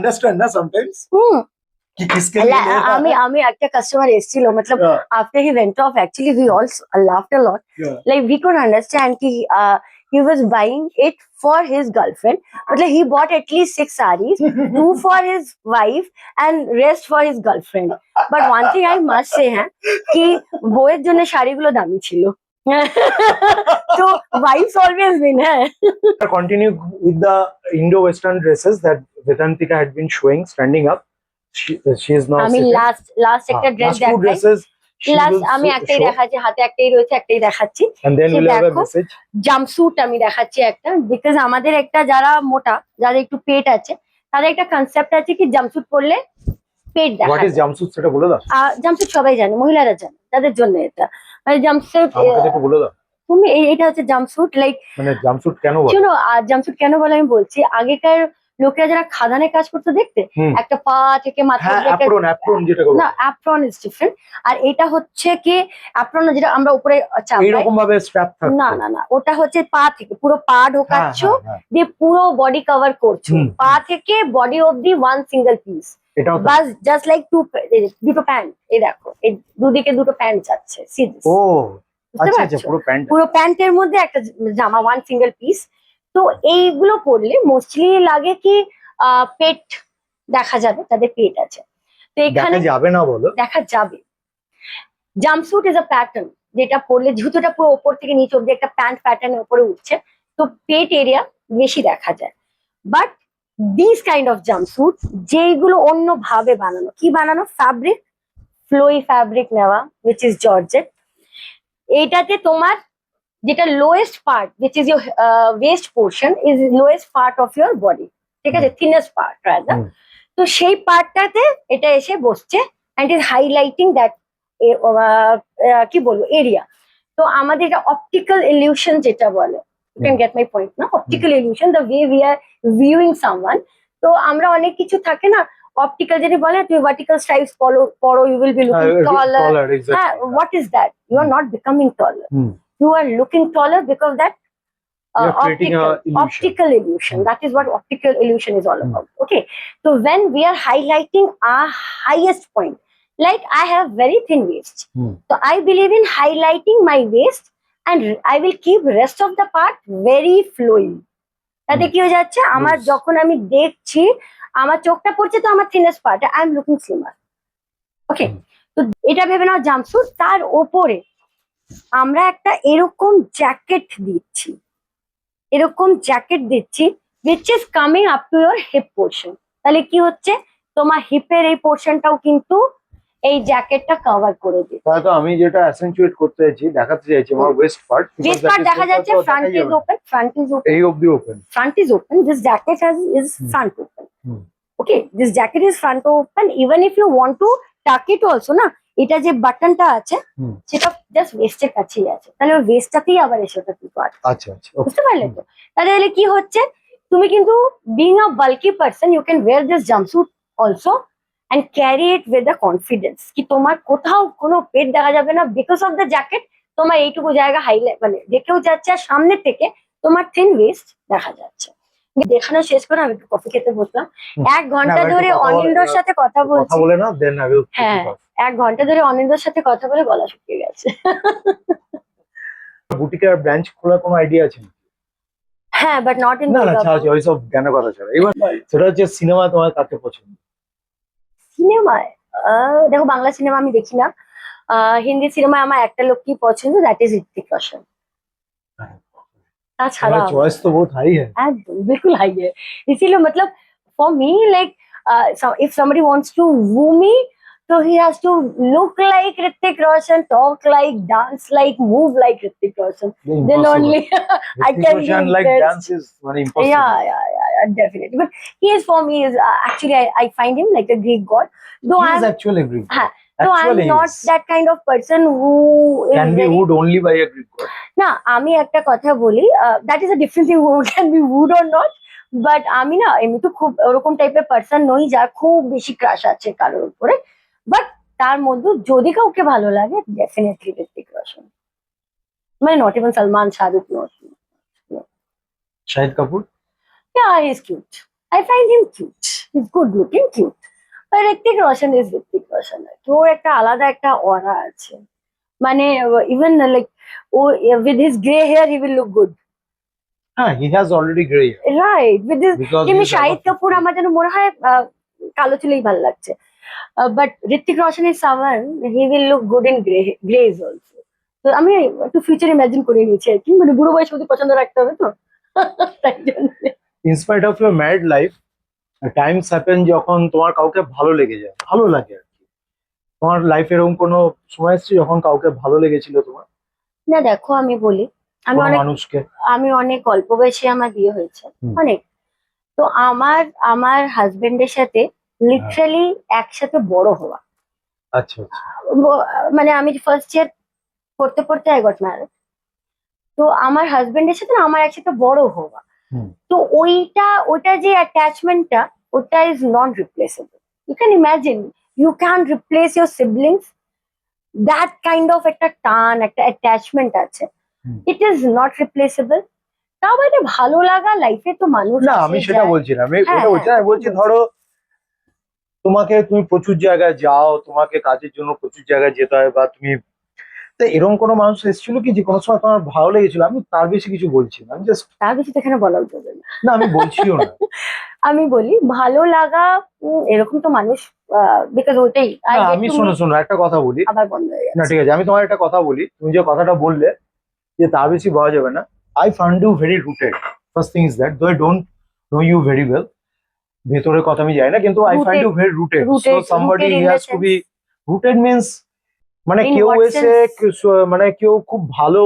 understand na sometimes कि किसके लिए ले रहा है আমি একটা কাস্টমার এসেছিল मतलब after he went off actually we all laughed a lot like we could understand कि he was buying it for his girlfriend मतलब he bought at least 6 sarees 2 for his wife and rest for his girlfriend but one thing I must say है कि বউয়ের জন্য শাড়িগুলো দামি ছিল so wives always win है continue with the Indo-Western dresses that Vedantika had been showing standing up. She is now আমি sitting. Last একটা ড্রেস Last two দেখাই dresses she লাস্ট will আমি একটাই show, দেখাচ্ছি হাতে একটাই রয়েছে একটাই দেখাচ্ছি and then say we'll have a দেখো message. জাম্পস্যুট আমি দেখাচ্ছি একটা বিকজ আমাদের একটা যারা মোটা যাদের একটু পেট আছে তাদের একটা কনসেপ্ট আছে কি জাম্পস্যুট পরলে পেট দেখা What is jumpsuit সেটা বলে দাও জাম্পস্যুট সবাই জানে মহিলারা জানে তাদের জন্য এটা মানে জাম্পস্যুট আমাকে একটু বলে দাও তুমি এটা হচ্ছে জাম্পস্যুট লাইক মানে জাম্পস্যুট কেন বলে শুনো জাম্পস্যুট কেন বলে আমি বলছি আগেকার লোকেরা যারা খাদানে কাজ করতে দেখতে একটা পা থেকে মাথা হ্যাঁ অব্দি একটা অ্যাপ্রন যেটা বলে না অ্যাপ্রন ইজ ডিফারেন্ট আর এটা হচ্ছে কি অ্যাপ্রন যেটা আমরা উপরে চাপাই এইরকম ভাবে স্ট্র্যাপ থাকে না না না ওটা হচ্ছে পা থেকে পুরো পা ঢোকাচ্ছ হ্যাঁ। দিয়ে পুরো বডি কভার করছো পা থেকে বডি অবধি ওয়ান সিঙ্গেল পিস এটাও বাস জাস্ট লাইক দুটো প্যান্ট এই দেখো এই দুদিকে দুটো প্যান্ট যাচ্ছে ও বুঝতে আচ্ছা পারছো পুরো প্যান্ট পুরো প্যান্টের মধ্যে একটা জামা ওয়ান সিঙ্গেল পিস তো এইগুলো পরলে মোস্টলি লাগে কি পেট দেখা যাবে তাদের পেট আছে তো এখানে দেখা যাবে না বলো দেখা যাবে জাম্পস্যুট ইজ আ প্যাটার্ন যেটা পরলে জুতোটা পুরো ওপর থেকে নিচে অব্দি একটা প্যান্ট প্যাটার্নের উপরে উঠছে তো পেট এরিয়া বেশি দেখা যায় but this kind of jumpsuit যেগুলো অন্য ভাবে বানানো কি বানানো ফ্যাব্রিক ফ্লোই ফ্যাব্রিক নেওয়া উইচ ইজ জর্জেট এইটাতে তোমার যেটা lowest part which is your West portion is lowest part of your body ঠিক আছে থিনেস্ট পার্ট রাদার তো সেই পার্টটাতে এটা এসে বসছে অ্যান্ড ইজ হাইলাইটিং দ্যাট কি বলবো এরিয়া তো আমাদের এটা অপটিক্যাল ইলিউশন যেটা বলে you can get my point না optical illusion the way we are viewing someone তো আমরা অনেক কিছু থাকে না অপটিক্যাল যেটা বলে তুমি ভার্টিক্যাল স্ট্রাইপস পড়ো you will be looking taller হ্যাঁ what is that you are not becoming taller you are looking taller because that You're creating a illusion. optical illusion. That is what optical illusion is all about. Okay. So when we are highlighting our highest point, like I have very thin waist. So I believe in highlighting my waist and I will keep rest of the part very flowy. তাতে কি হয়ে যাচ্ছে আমার যখন আমি দেখছি আমার চোখটা পড়ছে তো আমার thinnest part I am looking slimmer okay তো এটা ভেবে নাও জাম্পস্যুট তার ওপরে আমরা একটা এরকম জ্যাকেট দিচ্ছি which is coming up to your hip portion তাহলে কি হচ্ছে তোমার হিপের এই পোর্শনটাও কিন্তু এই জ্যাকেটটা কভার করে দিই তাহলে তো আমি যেটা অ্যাসেন্চুয়েট করতে চাইছি দেখাতে চাইছি আমার ওয়েস্ট পার্ট দেখা যাচ্ছে ফ্রন্ট ইজ ওপেন এই অবধি open front is open this jacket is front open okay this jacket is front open even if you want to tuck it also না এটা যে বাটনটা আছে সেটা জাস্ট ওয়েস্টের কাছেই আছে তাহলে ওই ওয়েস্টটাতেই আবার এসে ওটা কি করে আচ্ছা বুঝতে পারলে তো তাহলে কি হচ্ছে তুমি কিন্তু being a bulky person you can wear this jumpsuit also and carry it with the confidence কি তোমার কোথাও কোনো পেট দেখা যাবে না বিকজ অফ দ্য জ্যাকেট তোমার এইটুকু জায়গা হাইলাইট মানে দেখেও যাচ্ছে আর সামনে থেকে তোমার থিন ওয়েস্ট দেখা যাচ্ছে দেখানো শেষ করে আমি একটু কফি খেতে বসলাম 1 ঘন্টা ধরে অনিন্দ্যর সাথে কথা বলছি বলে না দেন আই উইল হ্যাঁ 1 ঘন্টা ধরে অনিন্দ্যর সাথে কথা বলে গলা শুকিয়ে গেছে বুটিকের ব্রাঞ্চ খোলার কোনো আইডিয়া আছে হ্যাঁ বাট নট ইন না ছাড়া ওই সব জ্ঞান কথা ছাড়া এবার সেটা হচ্ছে সিনেমা তোমার কাকে পছন্দ সিনেমায় দেখো বাংলা সিনেমা আমি দেখি না হিন্দি সিনেমায় আমার একটা লোককেই পছন্দ দ্যাট ইজ ঋত্বিক রোশন ताछड़ा चॉइस तो बहुत हाई है बिल्कुल हाई है इसीलिए मतलब for me like if somebody wants to woo me so he has to look like Hrithik Roshan talk like dance like move like Hrithik Roshan then only I can be like dance is very impossible yeah definitely but he is for me is actually I find him like a Greek god though he is actually a Greek god so I'm not that kind of person who can be wooed only by a Greek god না আমি একটা কথা বলি that is a different thing who can be wooed or not but আমি না এমনি তো খুব ওরকম টাইপের পার্সন নই যার খুব বেশি ক্রাশ আছে কারোর উপরে বাট তার মধ্যে যদি কাউকে ভালো লাগে ডেফিনেটলি ঋত্বিক রোশন মানে not even Salman Shahrukh not Shahid Kapoor yeah he is cute I find him cute. He's good looking, cute. But Hrithik Roshan is Hrithik Roshan. ওর একটা আলাদা একটা অরা আছে, মানে ইভেন লাইক ও with his grey hair he will look good, হ্যাঁ, he has already gray hair right? With his because কিন্তু he's Shahid above Kapoor 50. আমার যেন মনে হয় কালো চুলেই ভালো লাগছে, but Hrithik Roshan is someone he will look good in greys also. তো আমি একটু ফিউচার ইমাজিন করে নিয়েছি আর কি, মানে বুড়ো বয়স অবধি পছন্দ রাখতে হবে তো তাই জন্য। In spite of your married life, times happen যখন তোমার কাউকে ভালো লেগে যায়, ভালো লাগে আর কি। তোমার লাইফে এরকম কোনো সময় এসেছে যখন কাউকে ভালো লেগেছিল তোমার, না দেখো আমি বলি, আমি কোনো অনেক মানুষকে? অনেক অল্প বয়সে আমার বিয়ে হয়েছে, হুম। অনেক। তো আমার হাজবেন্ডের সাথে লিটারালি একসাথে বড় হওয়া, আচ্ছা আচ্ছা। মানে আমি ফার্স্ট ইয়ার পড়তে পড়তে আই গট ম্যারেড। তো আমার হাজবেন্ডের সাথে না আমার একসাথে বড় হওয়া, হুম। তো ওইটা যে অ্যাটাচমেন্টটা, ওটা is non replaceable. You can imagine, you can replace your siblings, that kind of একটা টান, একটা অ্যাটাচমেন্ট আছে, hmm. It is not replaceable. তাও মানে ভালো লাগা, লাইফে তো মানুষ না, আসে, আমি সেটা যায়। বলছি না, আমি হ্যাঁ, ওটা বলছি না, হ্যাঁ, আমি বলছি ওটাই ধরো তুমি প্রচুর জায়গায় যাও, তোমাকে কাজের জন্য প্রচুর জায়গায় যেতে হয়, বা তুমি, তো এরকম কোনো মানুষ এসেছিল কি যে কোনো সময় তোমার ভালো লেগেছিল? আমি তার বেশি কিছু বলছি না, আমি জাস্ট, তার বেশি তো এখানে বলাও যাবে না। না আমি বলছিও না। আমি বলি ভালো লাগা, এরকম তো মানুষ, বিকজ ওইটাই না আমি শোনো শোনো একটা কথা বলি, আবার বন্ধ হয়ে না গেছে। ঠিক আছে, আমি তোমার একটা কথা বলি, তুমি যে কথাটা বললে যে তার বেশি বলা যাবে না, I found you very rooted. First thing is that though I don't know you very well, ভেতরের কথা আমি জানি না, কিন্তু I find you very rooted. So somebody he has to be rooted means, মানে In কেউ what এসে মানে কেউ খুব ভালো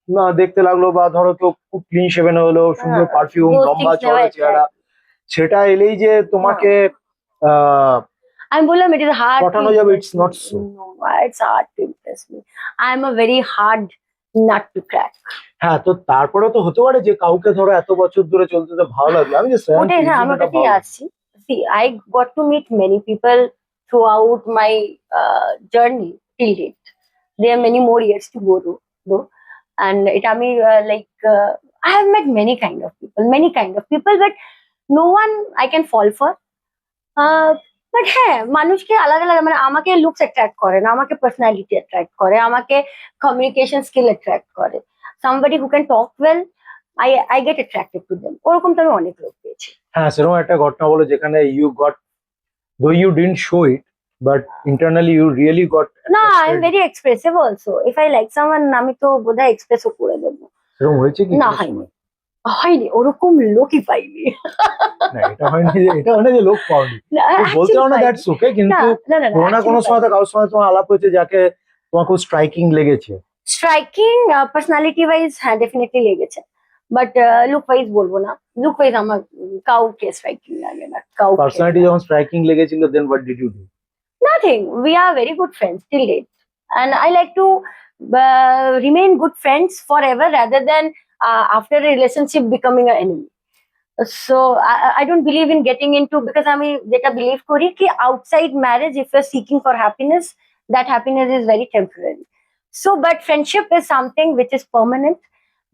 না দেখতে লাগলো, বা ধরো কেউ খুব ক্লিন শেভেন হলো, সুন্দর পারফিউম, those লম্বা things চওড়া never চেহারা, সেটা এলেই যে তোমাকে আমি বললাম it is hard to পটানো যাবে, impress it's not me. So. No, it's hard to impress me. I am a very hard nut to crack. হ্যাঁ, তো তারপরে তো হতে পারে যে কাউকে ধরো এত বছর ধরে চলতে তো ভালো লাগলো, আমি যে ওটাই, হ্যাঁ, আমি ওটাতেই আসছি। See, I got to meet many people throughout my journey till date. There are many more years to go though. And it I mean I have met many kind of people, but no one I can fall for. But হ্যাঁ, মানুষকে আলাদা আলাদা, মানে আমাকে looks attract করে না, আমাকে personality attract করে, আমাকে কমিউনিকেশন স্কিল অ্যাট্রাক্ট করে। Somebody who can talk well, I get attracted to them. ওরকম তো আমি অনেক লোক পেয়েছি। হ্যাঁ, সেরকম একটা ঘটনা বলো যেখানে you got, though you didn't show it, but internally you really got না, I am very expressive also. If I like someone, আমি তো বোধহয় এক্সপ্রেসও করে দেবো। সেরকম হয়েছে কি? না, কোনো হয়নি, সময়? হয়নি, ওরকম লোকই পাইনি। না, এটা হয়নি যে, এটা হয় না যে লোক পাওনি, না, বলতে actually পারো না, পাইনি। দ্যাটস ওকে, না, কিন্তু না, না, কোনো না কোনো actually সময় তো পাইনি। কারোর সময় তোমার আলাপ হয়েছে যাকে তোমার খুব স্ট্রাইকিং লেগেছে। স্ট্রাইকিং পার্সোনালিটি ওয়াইজ হ্যাঁ ডেফিনেটলি লেগেছে, বাট লুক ওয়াইজ বলবো না। লুক ওয়াইজ আমার কাউকে স্ট্রাইকিং লাগে না, কাউকে। পার্সোনালিটি যখন স্ট্রাইকিং লেগেছিল, then what did you do? Nothing. We are very good friends till date, and I like to remain good friends forever rather than after a relationship becoming an enemy. So I don't believe in getting into, because আমি যেটা believe করি কি outside marriage if you're seeking for happiness, that happiness is very temporary. So but friendship is something which is permanent,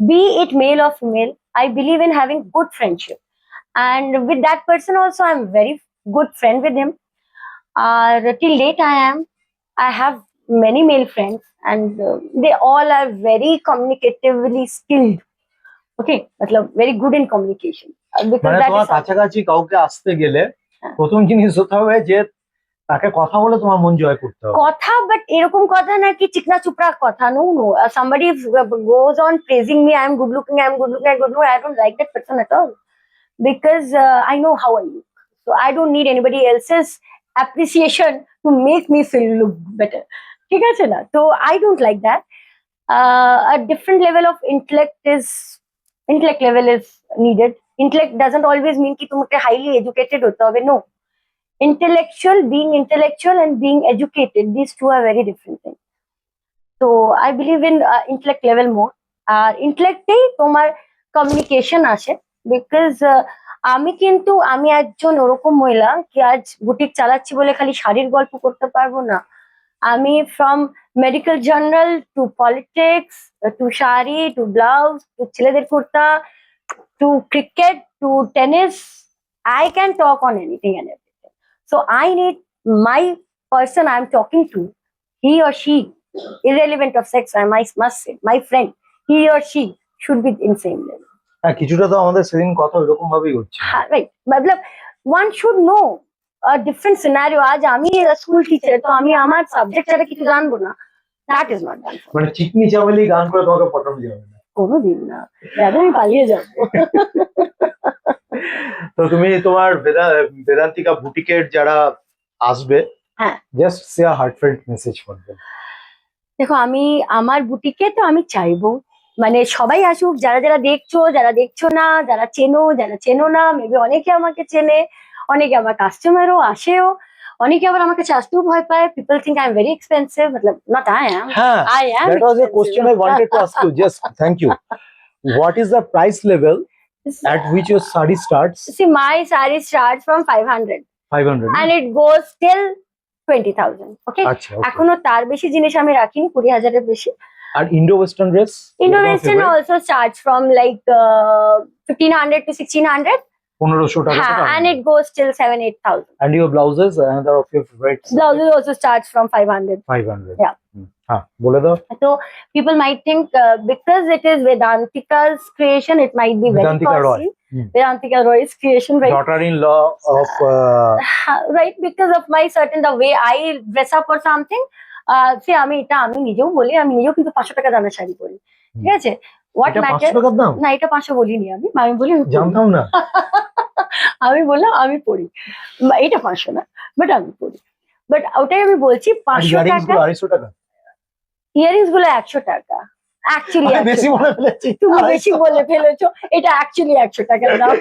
be it male or female. I believe in having good friendship, and with that person also I'm very good friend with him. Till date I have many male friends, and they all are very communicatively skilled. Okay, matlab very good in communication. Because মানে that তোমার is something. কাছাকাছি কাউকে আসতে গেলে হ্যাঁ। প্রথম জিনিস হতে হবে যে তাকে কথা বলে তোমার মন জয় করতে হবে। কথা, বাট এরকম কথা না কি চিকনা চুপড়া কথা। No, no. Somebody goes on praising me, I'm good looking, I'm good looking, I'm good looking. I don't like that person at all, because I know how I look. So I don't need anybody else's appreciation to make me feel look better. ঠিক আছে না? So I don't like that. A different level of intellect level is needed. Intellect doesn't always mean ki tumke highly educated hota hobe. No. Being intellectual and being educated, these two are very different things. So I believe in intellect level more. Intellect ei tomar communication আসে, because আমি একজন ওরকম মহিলা কি আজ boutique চালাচ্ছি বলে খালি শাড়ির গল্প করতে পারবো না। আমি from medical journal to politics to sari to blouse to ছেলেদের kurta to cricket to tennis, I can talk on anything and everything. So I need my person I'm talking to, he or she, irrelevant of sex, I must say, my friend, he or she should be in same level. হ্যাঁ, কিছুটা তো আমাদের সেদিন কথা ওইরকম ভাবেই হচ্ছে। Right. मतलब one should know a different scenario. আজ আমি স্কুল টিচার, তো আমি আমার সাবজেক্ট ছাড়া কিছু জানবো না, that is not done for me. মানে চিকনি চামেলি গান করে তোমাকে পটানো যাবে না। কোনোদিন না, দাদা আমি পালিয়ে যাবো। তো তুমি তোমার বেদান্তিকা বুটিকের যারা আসবে, হ্যাঁ, just say a heartfelt message for them. দেখো আমি আমার বুটিকে তো আমি চাইবো মানে সবাই আসুক, যারা যারা দেখছো, যারা দেখছো না, যারা চেনো, যারা চেনো না, মেবি অনেকে আমাকে চেনে, অনেকে আমার কাস্টমারও আসেও, অনেকে আবার আমার কাছে আসতেও ভয় পায়। People think I am very expensive, মতলব নট আই অ্যাম, হ্যাঁ, I am that was a question I wanted to ask you. Just thank you. What is the price level at which your sari starts? See, my saree starts from 500 500 and it goes till 20,000. Okay, আচ্ছা, okay. এখনো তার বেশি জিনিস আমি রাখিনি, 20,000-এর বেশি। আর Indo western dress? Indo western also starts from like 1500 to 1600. 1500 টাকা হ্যাঁ, থেকে। and it goes till 7,000-8,000. And your blouses, another of your favorite? Blouses also starts from 500. 500. Yeah. হ্যাঁ, বলে দাও। So people might think because it is Vedantika's creation, it might be very Vedantika Roy. costly. Vedantika Roy's creation, right? Daughter-in-law of Right, because of my certain the way I dress up or something. সে আমি এটা আমি নিজেও বলি, আমি নিজেও কিন্তু 500 টাকা দামের শাড়ি পরি, ঠিক আছে? হোয়াট এটা 500 ম্যাটার, টাকার দাম? না এটা 500 বলিনি আমি, আমি বলি আমি পরি। জানতাম না। আমি বললাম আমি পড়ি, এটা 500 না, বাট আমি পড়ি। বাট ওটাই আমি বলছি, আর 500 ইয়ারিংস টাকা, গুলো 250 টাকা। ইয়ারিংস গুলো 100 টাকা। অ্যাকচুয়ালি আমি বেশি বলে ফেলেছি। তুমি বেশি বলে ফেলেছো, এটা অ্যাকচুয়ালি 100 টাকার দাম।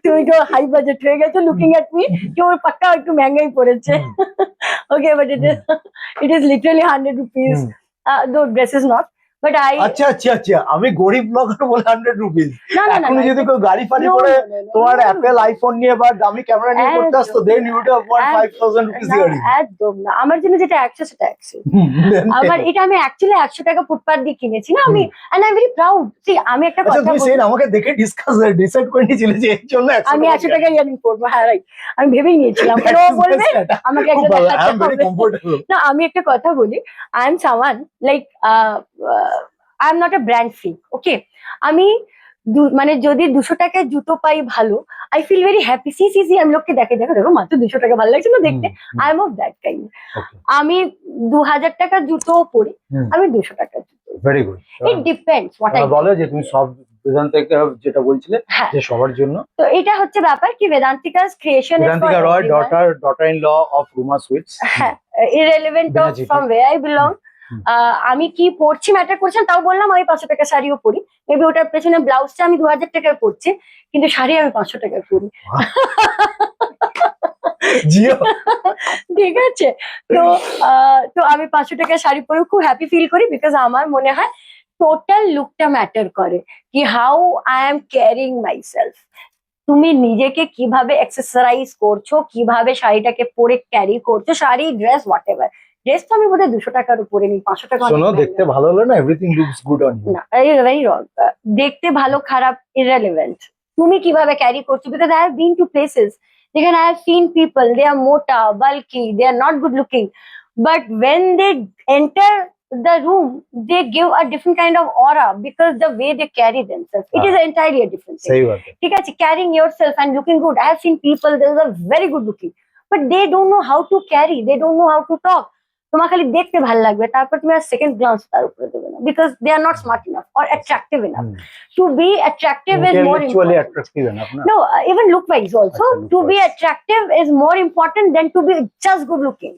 তুমি তো হাই বাজেট হয়ে গেছো, লুকিং এট মি, কেউ পাক্কা একটু মহঙ্গাই পড়েছে। ওকে, but it is literally 100 rupees. Though dress is not, but I আচ্ছা আচ্ছা আচ্ছা, আমি গরিব ব্লগার বলে 100 রুপিস। না না না এখন যদি কেউ গাড়ি ফাড়ি No, করে no, no, no, তোমার no, no, অ্যাপেল আইফোন নিয়ে বা দামি ক্যামেরা নিয়ে করতে আসতো, then you would have one 5000 rupees earring. একদম না, আমার জন্য যেটা 100 সেটা 100। আবার এটা আমি অ্যাকচুয়ালি 100 টাকা ফুটপাত দিয়ে কিনেছি না আমি, and I'm very proud. See, আমি একটা আচ্ছা, কথা তুমি বলি, সেন আমাকে দেখে ডিসাইড করে নিয়েছিলে যে এর জন্য 100 আমি 100 টাকা ইয়ারিং পরবো। হ্যাঁ, রাইট, আমি ভেবেই নিয়েছিলাম ও বলবে আমাকে একটা দেখাতে আই এম ভেরি হবে। কমফোর্টেবল। না, আমি একটা কথা বলি, I am someone like I am not a brand freak, okay? আমি মানে যদি 200 টাকায় জুতো পাই ভালো, I feel very happy. See see see, আমি লোককে দেখে দেখো দেখো মাত্র 200 টাকা, ভালো লাগছে না দেখতে, I am of that kind. আমি 2000 টাকার জুতো পরি, আমি 200 টাকার জুতো। Very good. It depends what I বলো যে তুমি সব বেদান্তিকা যেটা বলছিলে হ্যাঁ, যে সবার জন্য। তো এটা হচ্ছে ব্যাপার কি Vedantica's creation is for বেদান্তিকা Roy, everyone. daughter-in-law of Ruma Sweets. হ্যাঁ, irrelevant of Benajiti. from where I belong. আমি কি পড়ছি ম্যাটার করছেন, তাও বললাম আমি 500 টাকা শাড়িও পরি, মেবি ওটার পেছনে ব্লাউজটা আমি 2000 টাকায় পড়ছি, কিন্তু শাড়ি আমি 500 টাকায় পরি। জিও। ঠিক আছে, তো তো আমি 500 টাকার শাড়ি পরে খুব হ্যাপি ফিল করি, বিকজ আমার মনে হয় টোটাল লুকটা ম্যাটার করে, কি how I am caring my self. তুমি নিজেকে কিভাবে এক্সারসাইজ করছো, কিভাবে শাড়িটাকে পরে ক্যারি করছো, sari dress what ever. Dress তো আমি বোধহয় 200 টাকার উপরে নিই, 500 টাকা শোনো, দেখতে ভালো হলো না, everything looks good on you. না, ভেরি রং। দেখতে ভালো খারাপ ইররেলেভেন্ট, তুমি কিভাবে ক্যারি করছো, because I have been to places যেখানে I have seen people, they are মোটা, বাল্কি, they are not good looking, but when they enter the room they give a different kind of aura because the way they carry themselves, it is entirely a different thing. সही Baat. ঠিক আছে, carrying yourself and looking good, I have seen people those are very good looking but they don't know how to carry, they don't know how to talk. তোমার খালি দেখতে ভালো লাগবে, তারপর তুমি আর second glance তার উপরে দেবে না, because they are not smart enough or attractive enough. To be attractive is more Intellectually important. attractive enough na? No, even look wise also, Achha, look to be wise. attractive is more important than to be just good looking.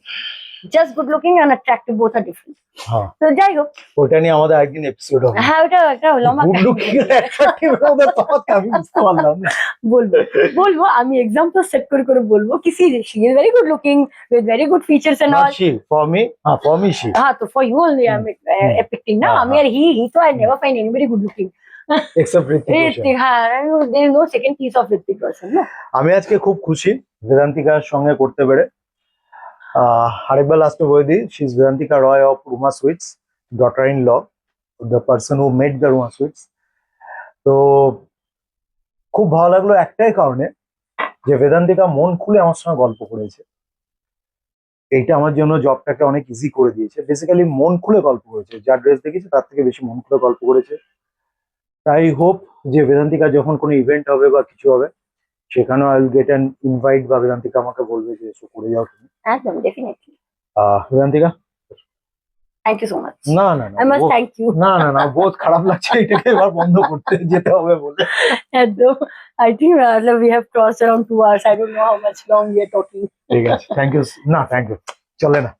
Just good looking and attractive both are different. হ্যাঁ, তো যাই হোক, ওটা নিয়ে আমাদের একদিন episode হবে। হ্যাঁ ওটা একটা লম্বা গুড লুকিং আর অ্যাট্রাক্টিভ এর মধ্যে তফাৎ আমি বুঝতে পারলাম না। বলবো বলবো আমি এক্সাম্পল সেট করে করে বলবো কি see she is very good looking with very good features and all. Not she, for me she. হ্যাঁ, তো for you only I am expecting না, আমি আর হি তো I never find anybody good looking Except Hrithik Roshan. হ্যাঁ, there is no second piece of Hrithik Roshan না। আমি আজকে খুব খুশি বেদান্তিকার সঙ্গে করতে পেরে। আরেকবার লাস্টে বলে দিই, she is Vedantika Roy of Ruma sweets, daughter-in-law, the person who made the Ruma Sweets. তো খুব ভালো লাগলো একটাই কারণে, যে বেদান্তিকা মন খুলে আমার সঙ্গে গল্প করেছে। এইটা আমার জন্য জবটাকে অনেক ইজি করে দিয়েছে। বেসিক্যালি মন খুলে গল্প করেছে, যা ড্রেস দেখেছে তার থেকে বেশি মন খুলে গল্প করেছে। তাই হোপ যে বেদান্তিকা যখন কোনো ইভেন্ট হবে বা কিছু হবে, সেখানেও I will get an invite, বা বেদান্তিকা আমাকে বলবে যে এসো করে যাও তুমি। একদম definitely. Vedantika, thank you so much. না না না আই মাস্ট থ্যাংক ইউ। না না না, বহুত খারাপ লাগছে এটাকে এবার বন্ধ করতে যেতে হবে বলে। একদম। I think we have crossed around 2 hours. I don't know how much long we are talking. ঠিক আছে, থ্যাংক ইউ। না থ্যাংক ইউ চলে না।